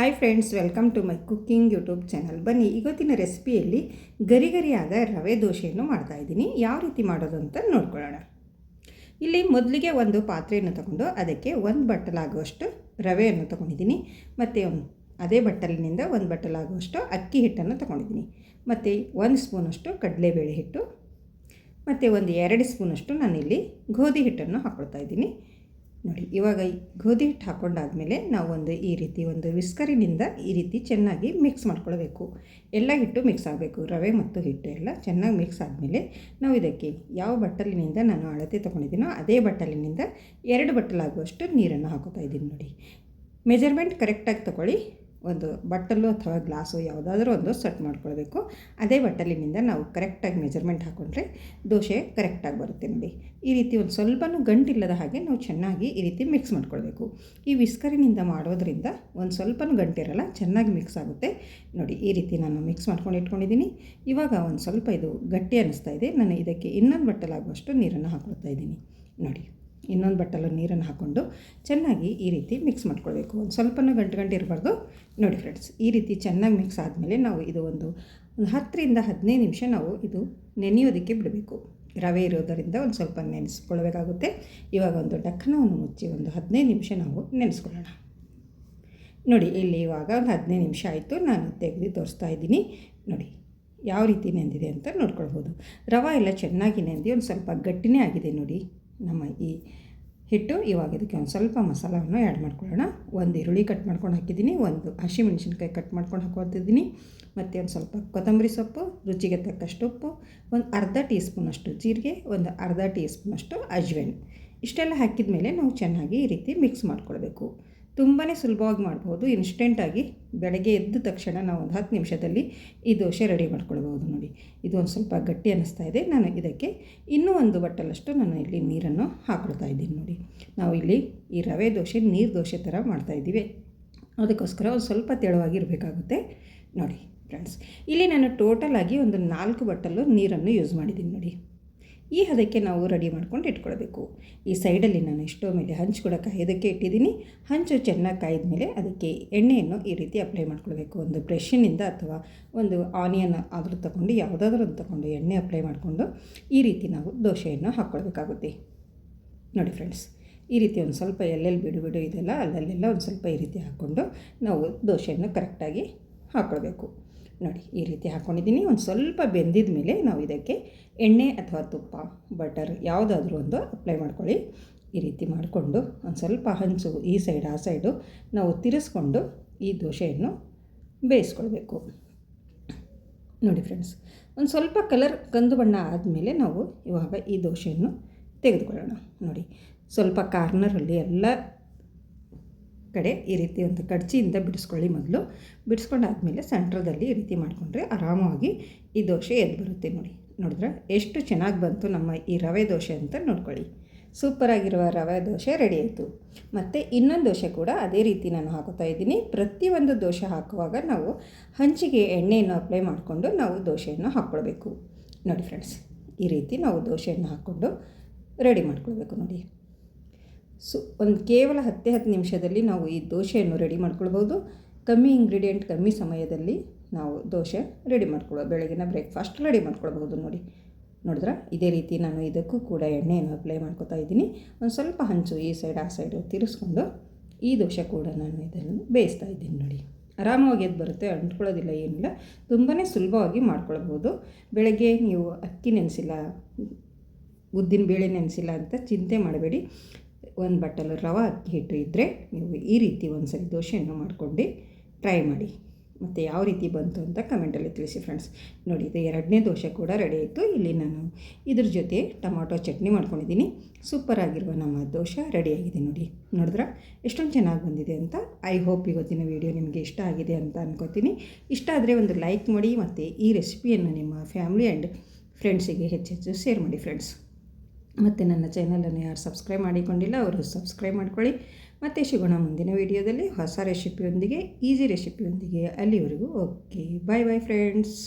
Hi friends, welcome to my cooking YouTube channel. ಬನ್ನಿ, ಇವತ್ತಿನ ರೆಸಿಪಿಯಲ್ಲಿ ಗರಿಗರಿಯಾದ ರವೆ ದೋಸೆಯನ್ನು ಮಾಡ್ತಾಯಿದ್ದೀನಿ. ಯಾವ ರೀತಿ ಮಾಡೋದು ಅಂತ ನೋಡ್ಕೊಳ್ಳೋಣ. ಇಲ್ಲಿ ಮೊದಲಿಗೆ ಒಂದು ಪಾತ್ರೆಯನ್ನು ತಗೊಂಡು ಅದಕ್ಕೆ ಒಂದು ಬಟ್ಟಲಾಗುವಷ್ಟು ರವೆಯನ್ನು ತೊಗೊಂಡಿದ್ದೀನಿ. ಮತ್ತು ಅದೇ ಬಟ್ಟಲಿನಿಂದ ಒಂದು ಬಟ್ಟಲಾಗುವಷ್ಟು ಅಕ್ಕಿ ಹಿಟ್ಟನ್ನು ತೊಗೊಂಡಿದ್ದೀನಿ. ಮತ್ತು 1 ಸ್ಪೂನಷ್ಟು ಕಡಲೆಬೇಳೆ ಹಿಟ್ಟು ಮತ್ತು ಒಂದು 2 ಸ್ಪೂನಷ್ಟು ನಾನಿಲ್ಲಿ ಗೋಧಿ ಹಿಟ್ಟನ್ನು ಹಾಕ್ಕೊಳ್ತಾ ಇದ್ದೀನಿ. ನೋಡಿ, ಇವಾಗ ಗೋಧಿ ಹಿಟ್ಟು ಹಾಕ್ಕೊಂಡಾದಮೇಲೆ ನಾವು ಈ ರೀತಿ ವಿಸ್ಕರಿನಿಂದ ಈ ರೀತಿ ಚೆನ್ನಾಗಿ ಮಿಕ್ಸ್ ಮಾಡ್ಕೊಳ್ಬೇಕು. ಎಲ್ಲ ಹಿಟ್ಟು ಮಿಕ್ಸ್ ಆಗಬೇಕು. ರವೆ ಮತ್ತು ಹಿಟ್ಟು ಎಲ್ಲ ಚೆನ್ನಾಗಿ ಮಿಕ್ಸ್ ಆದಮೇಲೆ ನಾವು ಇದಕ್ಕೆ ಯಾವ ಬಟ್ಟಲಿನಿಂದ ನಾನು ಅಳತೆ ತೊಗೊಂಡಿದ್ದೀನೋ ಅದೇ ಬಟ್ಟಲಿನಿಂದ 2 ಬಟ್ಟಲಾಗುವಷ್ಟು ನೀರನ್ನು ಹಾಕೋತಾ ಇದ್ದೀನಿ. ನೋಡಿ, ಮೆಜರ್ಮೆಂಟ್ ಕರೆಕ್ಟಾಗಿ ತೊಗೊಳ್ಳಿ. ಒಂದು ಬಟ್ಟಲು ಅಥವಾ ಗ್ಲಾಸು ಯಾವುದಾದ್ರೂ ಒಂದು ಸೆಟ್ ಮಾಡ್ಕೊಳ್ಬೇಕು. ಅದೇ ಬಟ್ಟಲಿನಿಂದ ನಾವು ಕರೆಕ್ಟಾಗಿ ಮೆಜರ್ಮೆಂಟ್ ಹಾಕ್ಕೊಂಡ್ರೆ ದೋಸೆ ಕರೆಕ್ಟಾಗಿ ಬರುತ್ತೆ. ನೋಡಿ, ಈ ರೀತಿ ಒಂದು ಸ್ವಲ್ಪನೂ ಗಂಟಿಲ್ಲದ ಹಾಗೆ ನಾವು ಚೆನ್ನಾಗಿ ಈ ರೀತಿ ಮಿಕ್ಸ್ ಮಾಡ್ಕೊಳ್ಬೇಕು. ಈ ವಿಸ್ಕರಿನಿಂದ ಮಾಡೋದ್ರಿಂದ ಒಂದು ಸ್ವಲ್ಪನೂ ಗಂಟಿರಲ್ಲ, ಚೆನ್ನಾಗಿ ಮಿಕ್ಸ್ ಆಗುತ್ತೆ. ನೋಡಿ, ಈ ರೀತಿ ನಾನು ಮಿಕ್ಸ್ ಮಾಡ್ಕೊಂಡು ಇಟ್ಕೊಂಡಿದ್ದೀನಿ. ಇವಾಗ ಒಂದು ಸ್ವಲ್ಪ ಇದು ಗಟ್ಟಿ ಅನ್ನಿಸ್ತಾ ಇದೆ. ನಾನು ಇದಕ್ಕೆ ಇನ್ನೊಂದು ಬಟ್ಟಲಾಗುವಷ್ಟು ನೀರನ್ನು ಹಾಕ್ಕೊಳ್ತಾ ಇದ್ದೀನಿ. ನೋಡಿ, ಇನ್ನೊಂದು ಬಟ್ಟಲು ನೀರನ್ನು ಹಾಕ್ಕೊಂಡು ಚೆನ್ನಾಗಿ ಈ ರೀತಿ ಮಿಕ್ಸ್ ಮಾಡ್ಕೊಳ್ಬೇಕು. ಒಂದು ಸ್ವಲ್ಪನೂ ಗಂಟು ಇರಬಾರ್ದು. ನೋಡಿ ಫ್ರೆಂಡ್ಸ್, ಈ ರೀತಿ ಚೆನ್ನಾಗಿ ಮಿಕ್ಸ್ ಆದಮೇಲೆ ನಾವು ಇದು ಒಂದು 10 ರಿಂದ 15 ನಿಮಿಷ ನಾವು ಇದು ನೆನೆಯೋದಕ್ಕೆ ಬಿಡಬೇಕು. ರವೆ ಇರೋದರಿಂದ ಒಂದು ಸ್ವಲ್ಪ ನೆನೆಸ್ಕೊಳ್ಬೇಕಾಗುತ್ತೆ. ಇವಾಗ ಒಂದು ಡಕ್ಕನವನ್ನು ಮುಚ್ಚಿ ಒಂದು 15 ನಿಮಿಷ ನಾವು ನೆನೆಸ್ಕೊಳ್ಳೋಣ. ನೋಡಿ, ಇಲ್ಲಿ ಇವಾಗ ಒಂದು 15 ನಿಮಿಷ ಆಯಿತು. ನಾನು ತೆಗೆದು ತೋರಿಸ್ತಾ ಇದ್ದೀನಿ. ನೋಡಿ, ಯಾವ ರೀತಿ ನೆಂದಿದೆ ಅಂತ ನೋಡ್ಕೊಳ್ಬೋದು. ರವೆ ಎಲ್ಲ ಚೆನ್ನಾಗಿ ನೆಂದು ಒಂದು ಸ್ವಲ್ಪ ಗಟ್ಟಿನೇ ಆಗಿದೆ. ನೋಡಿ, ನಮ್ಮ ಈ ಹಿಟ್ಟು. ಇವಾಗ ಇದಕ್ಕೆ ಒಂದು ಸ್ವಲ್ಪ ಮಸಾಲವನ್ನು ಆ್ಯಡ್ ಮಾಡ್ಕೊಳ್ಳೋಣ. ಒಂದು ಈರುಳ್ಳಿ ಕಟ್ ಮಾಡ್ಕೊಂಡು ಹಾಕಿದ್ದೀನಿ, ಒಂದು ಹಸಿಮೆಣಸಿನ್ಕಾಯಿ ಕಟ್ ಮಾಡ್ಕೊಂಡು ಹಾಕೋತಿದ್ದೀನಿ, ಮತ್ತು ಒಂದು ಸ್ವಲ್ಪ ಕೊತ್ತಂಬರಿ ಸೊಪ್ಪು, ರುಚಿಗೆ ತಕ್ಕಷ್ಟು ಉಪ್ಪು, ಒಂದು ಅರ್ಧ ಟೀ ಸ್ಪೂನಷ್ಟು ಜೀರಿಗೆ, ಒಂದು ಅರ್ಧ ಟೀ ಸ್ಪೂನಷ್ಟು ಅಜ್ವೈನ್. ಇಷ್ಟೆಲ್ಲ ಹಾಕಿದ ಮೇಲೆ ನಾವು ಚೆನ್ನಾಗಿ ಈ ರೀತಿ ಮಿಕ್ಸ್ ಮಾಡ್ಕೊಳ್ಬೇಕು. ತುಂಬಾ ಸುಲಭವಾಗಿ ಮಾಡ್ಬೋದು. ಇನ್ಸ್ಟೆಂಟಾಗಿ ಬೆಳಗ್ಗೆ ಎದ್ದ ತಕ್ಷಣ ನಾವು ಒಂದು 10 ನಿಮಿಷದಲ್ಲಿ ಈ ದೋಸೆ ರೆಡಿ ಮಾಡ್ಕೊಳ್ಬೋದು. ನೋಡಿ, ಇದು ಒಂದು ಸ್ವಲ್ಪ ಗಟ್ಟಿ ಅನ್ನಿಸ್ತಾ ಇದೆ. ನಾನು ಇದಕ್ಕೆ ಇನ್ನೂ ಒಂದು ಬಟ್ಟಲಷ್ಟು ನಾನು ಇಲ್ಲಿ ನೀರನ್ನು ಹಾಕ್ಕೊಳ್ತಾ ಇದ್ದೀನಿ. ನೋಡಿ, ನಾವು ಇಲ್ಲಿ ಈ ರವೆ ದೋಸೆ ನೀರು ದೋಸೆ ಥರ ಮಾಡ್ತಾಯಿದ್ದೀವಿ. ಅದಕ್ಕೋಸ್ಕರ ಒಂದು ಸ್ವಲ್ಪ ತೆಳುವಾಗಿರಬೇಕಾಗುತ್ತೆ. ನೋಡಿ ಫ್ರೆಂಡ್ಸ್, ಇಲ್ಲಿ ನಾನು ಟೋಟಲಾಗಿ ಒಂದು 4 ಬಟ್ಟಲು ನೀರನ್ನು ಯೂಸ್ ಮಾಡಿದ್ದೀನಿ. ನೋಡಿ, ಈ ಹದಕ್ಕೆ ನಾವು ರೆಡಿ ಮಾಡ್ಕೊಂಡು ಇಟ್ಕೊಳ್ಬೇಕು. ಈ ಸೈಡಲ್ಲಿ ನಾನು ಸ್ಟವ್ ಮೇಲೆ ಹಂಚು ಕೂಡ ಕಾಯೋದಕ್ಕೆ ಇಟ್ಟಿದ್ದೀನಿ. ಹಂಚು ಚೆನ್ನಾಗಿ ಕಾಯ್ದ ಮೇಲೆ ಅದಕ್ಕೆ ಎಣ್ಣೆಯನ್ನು ಈ ರೀತಿ ಅಪ್ಲೈ ಮಾಡ್ಕೊಳ್ಬೇಕು. ಒಂದು ಬ್ರಷಿನಿಂದ ಅಥವಾ ಒಂದು ಆನಿಯನ್ ಆದರೂ ತಗೊಂಡು ಯಾವುದಾದ್ರೂ ಒಂದು ತಗೊಂಡು ಎಣ್ಣೆ ಅಪ್ಲೈ ಮಾಡಿಕೊಂಡು ಈ ರೀತಿ ನಾವು ದೋಸೆಯನ್ನು ಹಾಕ್ಕೊಳ್ಬೇಕಾಗುತ್ತೆ. ನೋಡಿ ಫ್ರೆಂಡ್ಸ್, ಈ ರೀತಿ ಒಂದು ಸ್ವಲ್ಪ ಎಲ್ಲೆಲ್ಲಿ ಬಿಡು ಇದೆಲ್ಲ ಅಲ್ಲೆಲ್ಲ ಒಂದು ಸ್ವಲ್ಪ ಈ ರೀತಿ ಹಾಕ್ಕೊಂಡು ನಾವು ದೋಸೆಯನ್ನು ಕರೆಕ್ಟಾಗಿ ಹಾಕ್ಕೊಳ್ಬೇಕು. ನೋಡಿ, ಈ ರೀತಿ ಹಾಕ್ಕೊಂಡಿದ್ದೀನಿ. ಒಂದು ಸ್ವಲ್ಪ ಬೆಂದಿದ ಮೇಲೆ ನಾವು ಇದಕ್ಕೆ ಎಣ್ಣೆ ಅಥವಾ ತುಪ್ಪ, ಬಟರ್ ಯಾವುದಾದ್ರೂ ಒಂದು ಅಪ್ಲೈ ಮಾಡ್ಕೊಳ್ಳಿ. ಈ ರೀತಿ ಮಾಡಿಕೊಂಡು ಒಂದು ಸ್ವಲ್ಪ ಹಂಚು ಈ ಸೈಡ್ ಆ ಸೈಡು ನಾವು ತಿರ್ಸ್ಕೊಂಡು ಈ ದೋಸೆಯನ್ನು ಬೇಯಿಸ್ಕೊಳ್ಬೇಕು. ನೋಡಿ ಫ್ರೆಂಡ್ಸ್, ಒಂದು ಸ್ವಲ್ಪ ಕಲರ್ ಕಂದು ಬಣ್ಣ ಆದಮೇಲೆ ನಾವು ಇವಾಗ ಈ ದೋಸೆಯನ್ನು ತೆಗೆದುಕೊಳ್ಳೋಣ. ನೋಡಿ, ಸ್ವಲ್ಪ ಕಾರ್ನರಲ್ಲಿ ಎಲ್ಲ ಕಡೆ ಈ ರೀತಿ ಒಂದು ಕಡ್ಚಿಯಿಂದ ಬಿಡಿಸ್ಕೊಳ್ಳಿ. ಮೊದಲು ಬಿಡಿಸ್ಕೊಂಡಾದಮೇಲೆ ಸೆಂಟ್ರದಲ್ಲಿ ಈ ರೀತಿ ಮಾಡಿಕೊಂಡ್ರೆ ಆರಾಮವಾಗಿ ಈ ದೋಸೆ ಎದ್ದು ಬರುತ್ತೆ. ನೋಡಿದ್ರೆ ಎಷ್ಟು ಚೆನ್ನಾಗಿ ಬಂತು ನಮ್ಮ ಈ ರವೆ ದೋಸೆ ಅಂತ ನೋಡ್ಕೊಳ್ಳಿ. ಸೂಪರಾಗಿರುವ ರವೆ ದೋಸೆ ರೆಡಿ ಆಯಿತು. ಮತ್ತು ಇನ್ನೊಂದು ದೋಸೆ ಕೂಡ ಅದೇ ರೀತಿ ನಾನು ಹಾಕೋತಾ ಇದ್ದೀನಿ. ಪ್ರತಿಯೊಂದು ದೋಸೆ ಹಾಕುವಾಗ ನಾವು ಹಂಚಿಗೆ ಎಣ್ಣೆಯನ್ನು ಅಪ್ಲೈ ಮಾಡಿಕೊಂಡು ನಾವು ದೋಸೆಯನ್ನು ಹಾಕ್ಕೊಳ್ಬೇಕು. ನೋಡಿ ಫ್ರೆಂಡ್ಸ್, ಈ ರೀತಿ ನಾವು ದೋಸೆಯನ್ನು ಹಾಕ್ಕೊಂಡು ರೆಡಿ ಮಾಡ್ಕೊಳ್ಬೇಕು. ನೋಡಿ, ಒಂದು ಕೇವಲ 10 ನಿಮಿಷದಲ್ಲಿ ನಾವು ಈ ದೋಸೆಯನ್ನು ರೆಡಿ ಮಾಡ್ಕೊಳ್ಬೋದು. ಕಮ್ಮಿ ಇಂಗ್ರೀಡಿಯೆಂಟ್, ಕಮ್ಮಿ ಸಮಯದಲ್ಲಿ ನಾವು ದೋಸೆ ರೆಡಿ ಮಾಡ್ಕೊಳ್ಬೋದು. ಬೆಳಗಿನ ಬ್ರೇಕ್ಫಾಸ್ಟ್ ರೆಡಿ ಮಾಡ್ಕೊಳ್ಬೋದು. ನೋಡಿದ್ರೆ ಇದೇ ರೀತಿ ನಾನು ಇದಕ್ಕೂ ಕೂಡ ಎಣ್ಣೆಯನ್ನು ಅಪ್ಲೈ ಮಾಡ್ಕೊತಾ ಇದ್ದೀನಿ. ಒಂದು ಸ್ವಲ್ಪ ಹಂಚು ಈ ಸೈಡ್ ಆ ಸೈಡು ತಿರ್ಸ್ಕೊಂಡು ಈ ದೋಸೆ ಕೂಡ ನಾನು ಇದನ್ನು ಬೇಯಿಸ್ತಾ ಇದ್ದೀನಿ. ನೋಡಿ, ಆರಾಮವಾಗಿ ಎದ್ದು ಬರುತ್ತೆ, ಅಂಟ್ಕೊಳ್ಳೋದಿಲ್ಲ, ಏನಿಲ್ಲ. ತುಂಬಾ ಸುಲಭವಾಗಿ ಮಾಡ್ಕೊಳ್ಬೋದು. ಬೆಳಗ್ಗೆ ನೀವು ಅಕ್ಕಿ ನೆನೆಸಿಲ್ಲ, ಉದ್ದಿನ ಬೇಳೆ ನೆನೆಸಿಲ್ಲ ಅಂತ ಚಿಂತೆ ಮಾಡಬೇಡಿ. ಒಂದು ಬಟ್ಟಲು ರವೆ ಅಕ್ಕಿ ಹಿಟ್ಟು ಇದ್ದರೆ ನೀವು ಈ ರೀತಿ ಒಂದು ಸರಿ ದೋಸೆಯನ್ನು ಮಾಡ್ಕೊಂಡು ಟ್ರೈ ಮಾಡಿ. ಮತ್ತು ಯಾವ ರೀತಿ ಬಂತು ಅಂತ ಕಮೆಂಟಲ್ಲಿ ತಿಳಿಸಿ ಫ್ರೆಂಡ್ಸ್. ನೋಡಿ, ಇದು 2ನೇ ದೋಸೆ ಕೂಡ ರೆಡಿ ಆಯಿತು. ಇಲ್ಲಿ ನಾನು ಇದ್ರ ಜೊತೆ ಟೊಮಾಟೊ ಚಟ್ನಿ ಮಾಡ್ಕೊಂಡಿದ್ದೀನಿ. ಸೂಪರಾಗಿರುವ ನಮ್ಮ ದೋಸೆ ರೆಡಿಯಾಗಿದೆ. ನೋಡಿದ್ರೆ ಎಷ್ಟೊಂದು ಚೆನ್ನಾಗಿ ಬಂದಿದೆ ಅಂತ. ಐ ಹೋಪ್ ಇವತ್ತಿನ ವಿಡಿಯೋ ನಿಮಗೆ ಇಷ್ಟ ಆಗಿದೆ ಅಂತ ಅಂದ್ಕೋತೀನಿ. ಇಷ್ಟ ಆದರೆ ಒಂದು ಲೈಕ್ ಮಾಡಿ ಮತ್ತು ಈ ರೆಸಿಪಿಯನ್ನು ನಿಮ್ಮ ಫ್ಯಾಮಿಲಿ ಆ್ಯಂಡ್ ಫ್ರೆಂಡ್ಸಿಗೆ ಹೆಚ್ಚೆಚ್ಚು ಶೇರ್ ಮಾಡಿ ಫ್ರೆಂಡ್ಸ್. ಮತ್ತು ನನ್ನ ಚಾನಲನ್ನು ಯಾರು ಸಬ್ಸ್ಕ್ರೈಬ್ ಮಾಡಿಕೊಂಡಿಲ್ಲ ಅವರು ಸಬ್ಸ್ಕ್ರೈಬ್ ಮಾಡ್ಕೊಳ್ಳಿ. ಮತ್ತು ಸಿಗೋಣ ಮುಂದಿನ ವಿಡಿಯೋದಲ್ಲಿ ಹೊಸ ರೆಸಿಪಿಯೊಂದಿಗೆ, ಈಸಿ ರೆಸಿಪಿಯೊಂದಿಗೆ. ಅಲ್ಲಿವರೆಗೂ ಓಕೆ, ಬಾಯ್ ಬಾಯ್ ಫ್ರೆಂಡ್ಸ್.